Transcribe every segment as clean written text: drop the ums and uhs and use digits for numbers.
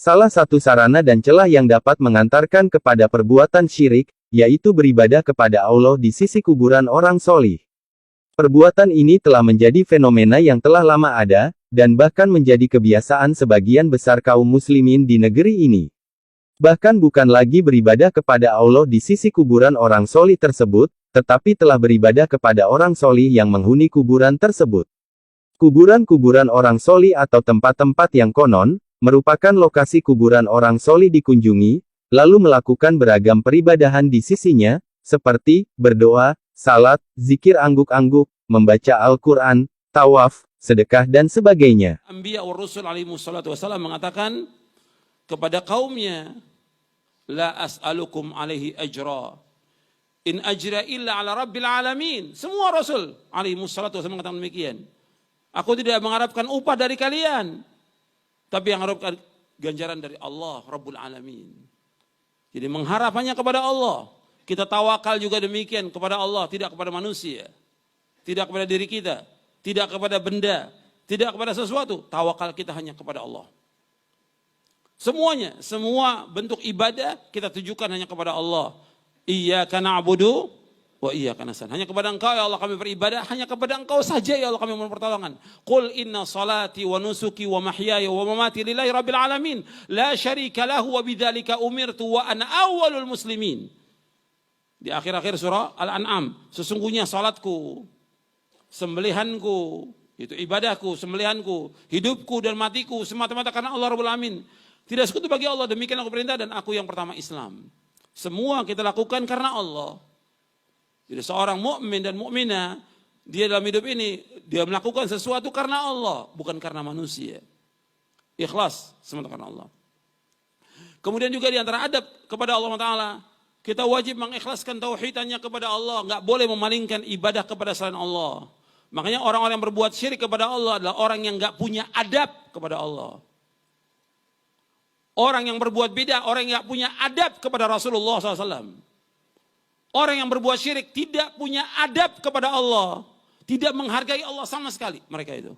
Salah satu sarana dan celah yang dapat mengantarkan kepada perbuatan syirik, yaitu beribadah kepada Allah di sisi kuburan orang solih. Perbuatan ini telah menjadi fenomena yang telah lama ada, dan bahkan menjadi kebiasaan sebagian besar kaum muslimin di negeri ini. Bahkan bukan lagi beribadah kepada Allah di sisi kuburan orang solih tersebut, tetapi telah beribadah kepada orang solih yang menghuni kuburan tersebut. Kuburan-kuburan orang solih atau tempat-tempat yang konon, merupakan lokasi kuburan orang solih dikunjungi, lalu melakukan beragam peribadahan di sisinya, seperti berdoa, salat, zikir angguk-angguk, membaca Al-Quran, tawaf, sedekah dan sebagainya. Anbiya wa Rasul alaihi wassalatu wassalam mengatakan kepada kaumnya, la as'alukum alaihi ajra, in ajra illa ala rabbil alamin. Semua Rasul alaihi wassalatu wassalam mengatakan demikian. Aku tidak mengharapkan upah dari kalian, tapi yang harapkan ganjaran dari Allah Rabbul Alamin. Jadi mengharap hanya kepada Allah. Kita tawakal juga demikian kepada Allah, tidak kepada manusia. Tidak kepada diri kita, tidak kepada benda, tidak kepada sesuatu. Tawakal kita hanya kepada Allah. Semuanya, semua bentuk ibadah kita tujukan hanya kepada Allah. Iyyaka na'budu wa iyyaka nasta'in. Hanya kepada Engkau ya Allah kami beribadah, hanya kepada Engkau saja ya Allah kami mohon pertolongan. Qul inna salati wa nusuki wa mahyaya wa mamati lillahi rabbil alamin, la syarika lahu wa bidzalika umirtu wa ana awwalul muslimin. Di akhir-akhir surah Al-An'am, sesungguhnya salatku, sembelihanku, itu ibadahku, sembelihanku, hidupku dan matiku semata-mata karena Allah Rabbul Alamin. Tidak sekutu bagi Allah, demikian aku perintah dan aku yang pertama Islam. Semua kita lakukan karena Allah. Jadi seorang mukmin dan mukminah, dia dalam hidup ini, dia melakukan sesuatu karena Allah, bukan karena manusia. Ikhlas semata karena Allah. Kemudian juga di antara adab kepada Allah Ta'ala, kita wajib mengikhlaskan tauhid-Nya kepada Allah, nggak boleh memalingkan ibadah kepada selain Allah. Makanya orang-orang yang berbuat syirik kepada Allah adalah orang yang nggak punya adab kepada Allah. Orang yang berbuat bid'ah, orang yang nggak punya adab kepada Rasulullah SAW. Orang yang berbuat syirik tidak punya adab kepada Allah. Tidak menghargai Allah sama sekali mereka itu.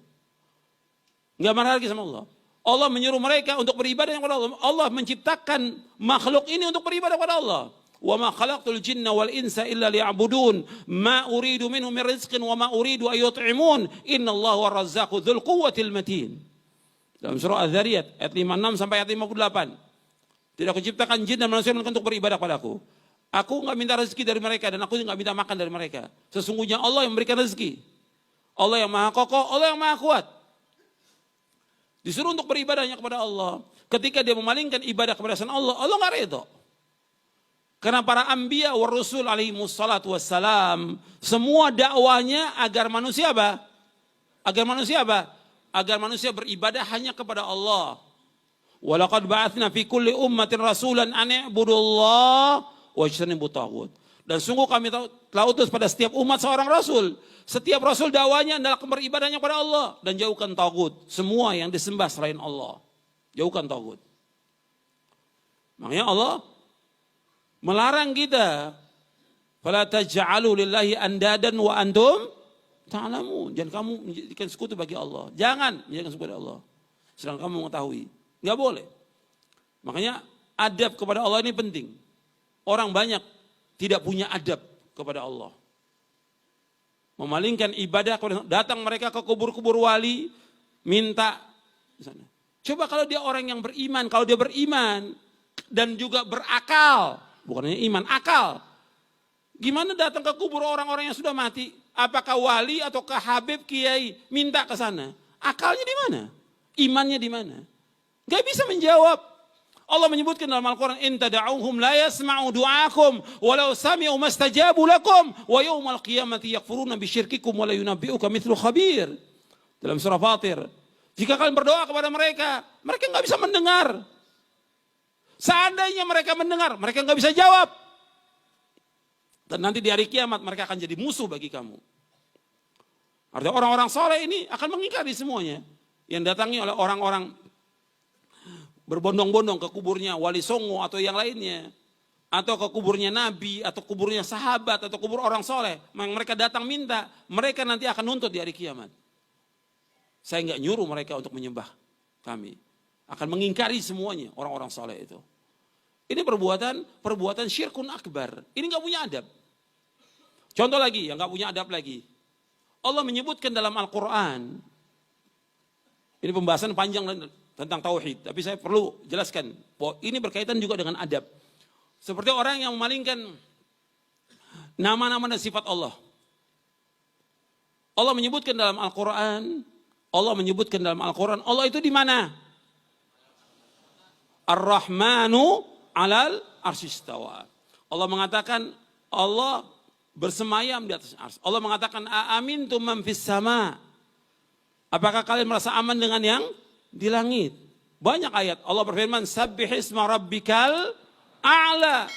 Nggak menghargai sama Allah. Allah menyuruh mereka untuk beribadah kepada Allah. Allah menciptakan makhluk ini untuk beribadah kepada Allah. Wa ma khalaqtul jinna wal insa illa liya'budun ma uridu minhum min rizqin wa ma uridu ay yut'imun innallaha ar-razzaqu dzul quwwatil matin. Dalam surah Az-Zariyat ayat 56 sampai ayat 58. Tidak aku ciptakan jin dan manusia untuk beribadah padaku. Aku enggak minta rezeki dari mereka dan aku enggak minta makan dari mereka. Sesungguhnya Allah yang memberikan rezeki. Allah yang maha kokoh, Allah yang maha kuat. Disuruh untuk beribadahnya kepada Allah. Ketika dia memalingkan ibadah kepada selain Allah, Allah enggak redha. Karena para anbiya wa rasul alaihi wassalatu wassalam, semua dakwanya agar manusia apa? Agar manusia apa? Agar manusia beribadah hanya kepada Allah. Walaqad ba'atsna fi kulli ummatin rasulan an i'budullaha wajtanibu taghut. Dan sungguh kami telah utus pada setiap umat seorang rasul. Setiap rasul dakwanya adalah beribadahnya kepada Allah dan jauhkan taghut, semua yang disembah selain Allah. Jauhkan taghut. Makanya Allah melarang kita, fala taj'alu lillahi andadan wa antum ta'lamun. Jangan kamu menjadikan sekutu bagi Allah. Jangan menjadikan sekutu bagi Allah. Sedang kamu mengetahui. Enggak boleh. Makanya adab kepada Allah ini penting. Orang banyak tidak punya adab kepada Allah. Memalingkan ibadah, datang mereka ke kubur-kubur wali, minta. Coba kalau dia orang yang beriman, kalau dia beriman dan juga berakal, bukan hanya iman, akal. Gimana datang ke kubur orang-orang yang sudah mati? Apakah wali ataukah habib kiai minta ke sana? Akalnya di mana? Imannya di mana? Gak bisa menjawab. Allah menyebutkan dalam Al-Quran, in tada'uhum la yasma'u du'akum walau sami'u mastajabu lakum wa yawmal qiyamati yakfuruna bisyirkikum wa la yunabbi'uka mithlu khabir. Dalam surah Fatir. Jika kalian berdoa kepada mereka, mereka nggak bisa mendengar. Seandainya mereka mendengar, mereka nggak bisa jawab. Dan nanti di hari kiamat mereka akan jadi musuh bagi kamu. Artinya orang-orang soleh ini akan mengingkari semuanya. Yang datangi oleh orang-orang berbondong-bondong ke kuburnya Wali Songo atau yang lainnya. Atau ke kuburnya Nabi, atau kuburnya sahabat, atau kubur orang soleh. Mereka datang minta, mereka nanti akan nuntut di hari kiamat. Saya nggak nyuruh mereka untuk menyembah kami. akan mengingkari semuanya orang-orang soleh itu. Ini perbuatan syirkun akbar. Ini nggak punya adab. Contoh lagi, yang nggak punya adab lagi. Allah menyebutkan dalam Al-Quran. Ini pembahasan panjang tentang tauhid. Tapi saya perlu jelaskan bahwa ini berkaitan juga dengan adab. Seperti orang yang memalingkan nama-nama dan sifat Allah. Allah menyebutkan dalam Al-Quran. Allah itu di mana? Ar-Rahmanu alal arsyistawa. Allah mengatakan Allah bersemayam di atas ars. Allah mengatakan aamintum man fis sama. Apakah kalian merasa aman dengan yang di langit? Banyak ayat Allah berfirman sabbihisma rabbikal a'la.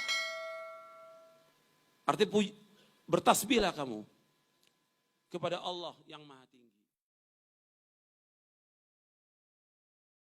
Artinya bertasbihlah kamu kepada Allah yang Maha Tinggi.